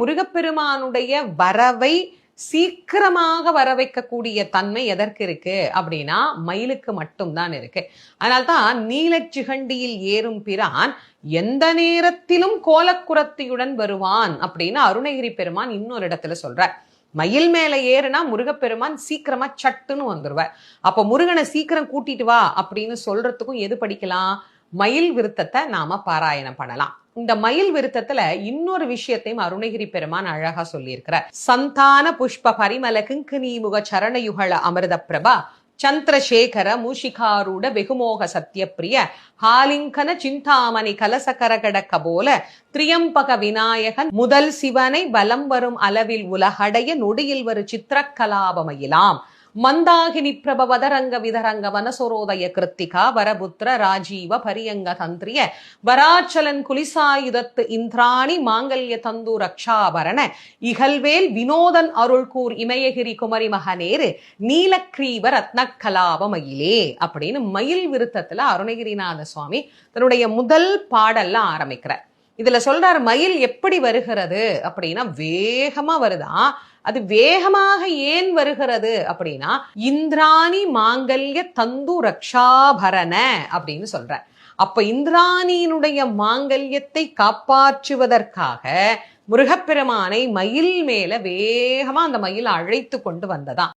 முருகப்பெருமானுடைய வரவை சீக்கிரமாக வர வைக்கக்கூடிய தன்மை எதற்கு இருக்கு அப்படின்னா மயிலுக்கு மட்டும்தான் இருக்கு. அதனால்தான் நீலச்சிகண்டியில் ஏறும் பிரான் எந்த நேரத்திலும் கோலக்குரத்தியுடன் வருவான் அப்படின்னு அருணகிரி பெருமான் இன்னொரு இடத்துல சொல்றார். மயில் மேல ஏறுனா முருகப்பெருமான் சீக்கிரமா சட்டுன்னு வந்துருவார். அப்ப முருகனை சீக்கிரம் கூட்டிட்டு வா அப்படின்னு சொல்றதுக்கும் எது படிக்கலாம்? மயில் விருத்தத்தை நாம பாராயணம் பண்ணலாம். இந்த மயில் விருத்தத்துல இன்னொரு விஷயத்தையும் அருணகிரி பெருமான் அழகா சொல்லியிருக்கிறார். சந்தான புஷ்ப பரிமல கிங்கனீமுக சரணயுகள அமிர்த பிரபா சந்திரசேகர மூஷிகாரூட வெகுமோக சத்யப்பிரிய ஹாலிங்கன சிந்தாமணி கலசகரகடக்க போல திரியம்பக விநாயகன் முதல் சிவனை பலம் வரும் அளவில் உலகடைய நொடியில் வரு சித்திரக்கலாபமயிலாம் மந்தாகினி பிரபவதரங்க விதரங்க வனசொரோதய கிருத்திகா வரபுத்திர ராஜீவ பரியங்க தந்திரிய வராச்சலன் குலிசாயுதத்து இந்திராணி மாங்கல்ய தந்து ரக்ஷாபரண இகல்வேல் வினோதன் அருள்கூர் இமயகிரி குமரி மகனேரு நீலக்ரீவ ரத்னக்கலாபமயிலே அப்படின்னு மயில் விருத்தத்துல அருணகிரிநாத சுவாமி தன்னுடைய முதல் பாடல்ல ஆரம்பிக்கிறார். இதுல சொல்றார் மயில் எப்படி வருகிறது அப்படின்னா வேகமா வருதான். அது வேகமாக ஏன் வருகிறது அப்படின்னா இந்திராணி மாங்கல்ய தந்து ரக்ஷாபரண அப்படின்னு சொல்ற. அப்ப இந்திராணியினுடைய மாங்கல்யத்தை காப்பாற்றுவதற்காக முருகப்பெருமானை மயில் மேல வேகமா அந்த மயில் அழைத்து கொண்டு வந்ததாம்.